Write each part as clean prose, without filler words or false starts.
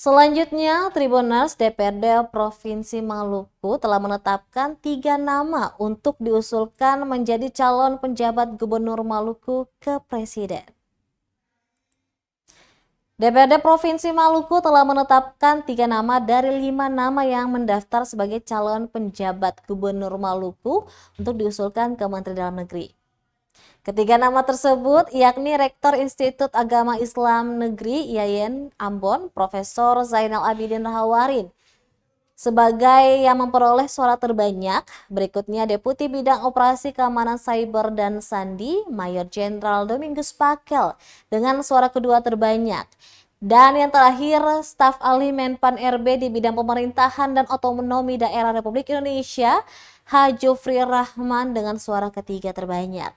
Selanjutnya, Tribuners DPRD Provinsi Maluku telah menetapkan 3 nama untuk diusulkan menjadi calon penjabat Gubernur Maluku ke Presiden. DPRD Provinsi Maluku telah menetapkan 3 nama dari 5 nama yang mendaftar sebagai calon penjabat Gubernur Maluku untuk diusulkan ke Menteri Dalam Negeri. Ketiga nama tersebut yakni Rektor Institut Agama Islam Negeri IAIN Ambon, Profesor Zainal Abidin Rahawarin sebagai yang memperoleh suara terbanyak. Berikutnya Deputi Bidang Operasi Keamanan Cyber dan Sandi, Mayor Jenderal Domingus Pakel dengan suara kedua terbanyak. Dan yang terakhir, staf ahli Menpan RB di bidang pemerintahan dan otonomi daerah Republik Indonesia, H. Jufri Rahman dengan suara ketiga terbanyak.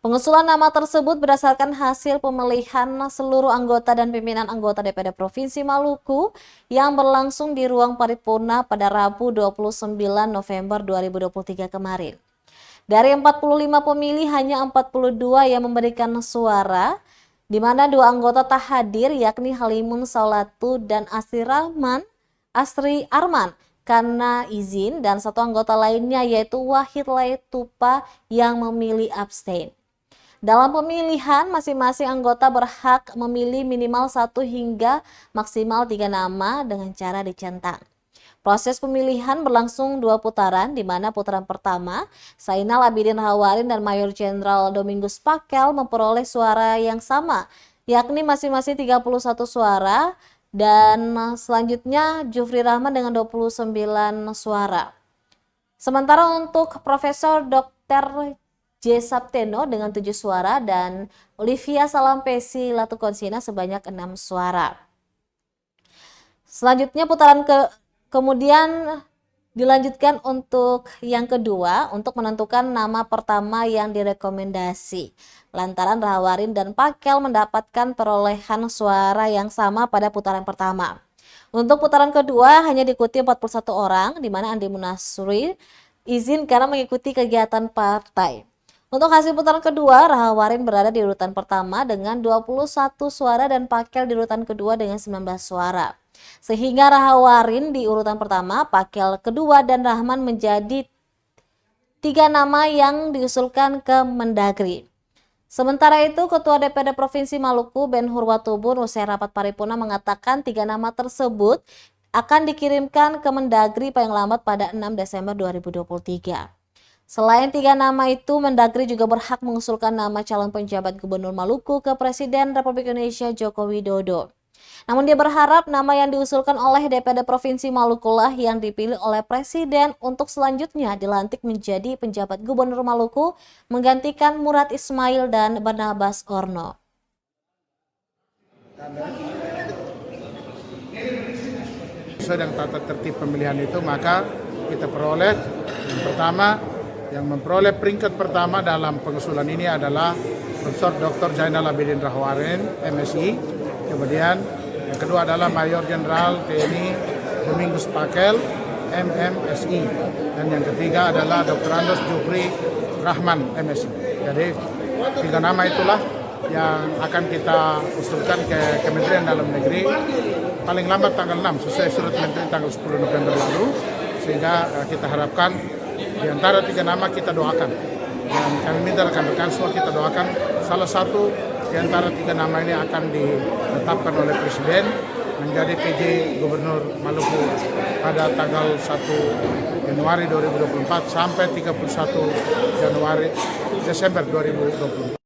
Pengusulan nama tersebut berdasarkan hasil pemilihan seluruh anggota dan pimpinan anggota DPRD Provinsi Maluku yang berlangsung di ruang paripurna pada Rabu 29 November 2023 kemarin. Dari 45 pemilih hanya 42 yang memberikan suara, di mana 2 anggota tak hadir yakni Halimun Saulatu dan Asri Arman karena izin, dan 1 anggota lainnya yaitu Wahid Laitupa yang memilih abstain. Dalam pemilihan, masing-masing anggota berhak memilih minimal 1 hingga maksimal 3 nama dengan cara dicentang. Proses pemilihan berlangsung 2 putaran, di mana putaran pertama, Zainal Abidin Rahawarin dan Mayor Jenderal Domingus Pakel memperoleh suara yang sama, yakni masing-masing 31 suara, dan selanjutnya Jufri Rahman dengan 29 suara. Sementara untuk Profesor Dr. J. Sapteno dengan 7 suara dan Olivia Salampesi Latukonsina sebanyak 6 suara. Selanjutnya kemudian dilanjutkan untuk yang kedua untuk menentukan nama pertama yang direkomendasi. Lantaran Rahawarin dan Pakel mendapatkan perolehan suara yang sama pada putaran pertama. Untuk putaran kedua hanya diikuti 41 orang, di mana Andi Munasri izin karena mengikuti kegiatan partai. Untuk hasil putaran kedua, Rahawarin berada di urutan pertama dengan 21 suara dan Pakel di urutan kedua dengan 19 suara. Sehingga Rahawarin di urutan pertama, Pakel kedua, dan Rahman menjadi 3 nama yang diusulkan ke Mendagri. Sementara itu, Ketua DPRD Provinsi Maluku Ben Hurwatubun usai rapat paripurna mengatakan 3 nama tersebut akan dikirimkan ke Mendagri paling lambat pada 6 Desember 2023. Selain 3 nama itu, Mendagri juga berhak mengusulkan nama calon penjabat Gubernur Maluku ke Presiden Republik Indonesia Joko Widodo. Namun dia berharap nama yang diusulkan oleh DPRD Provinsi Maluku lah yang dipilih oleh Presiden untuk selanjutnya dilantik menjadi penjabat Gubernur Maluku menggantikan Murad Ismail dan Barnabas Orno. Sesuai dengan tata tertib pemilihan itu, maka kita peroleh yang pertama, yang memperoleh peringkat pertama dalam pengusulan ini adalah Profesor Dr. Zainal Abidin Rahawarin, MSI. Kemudian yang kedua adalah Mayor Jenderal TNI Domingus Pakel, MMSI. Dan yang ketiga adalah Dr. Andos Jufri Rahman, MSI. Jadi 3 nama itulah yang akan kita usulkan ke Kementerian Dalam Negeri paling lambat tanggal 6 sesuai surat Menteri tanggal 10 November lalu, sehingga kita harapkan di antara 3 nama kita doakan, dan kami minta rekan-rekan semua kita doakan salah satu di antara 3 nama ini akan ditetapkan oleh Presiden menjadi PJ Gubernur Maluku pada tanggal 1 Januari 2024 sampai 31 Desember 2024.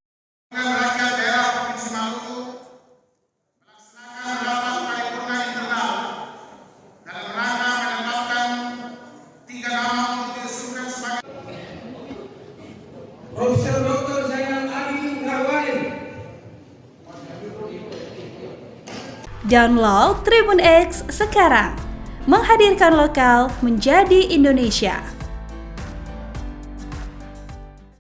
Profesor Dr. Zainal Abidin Rahawarin. Download Tribun X sekarang, menghadirkan lokal menjadi Indonesia.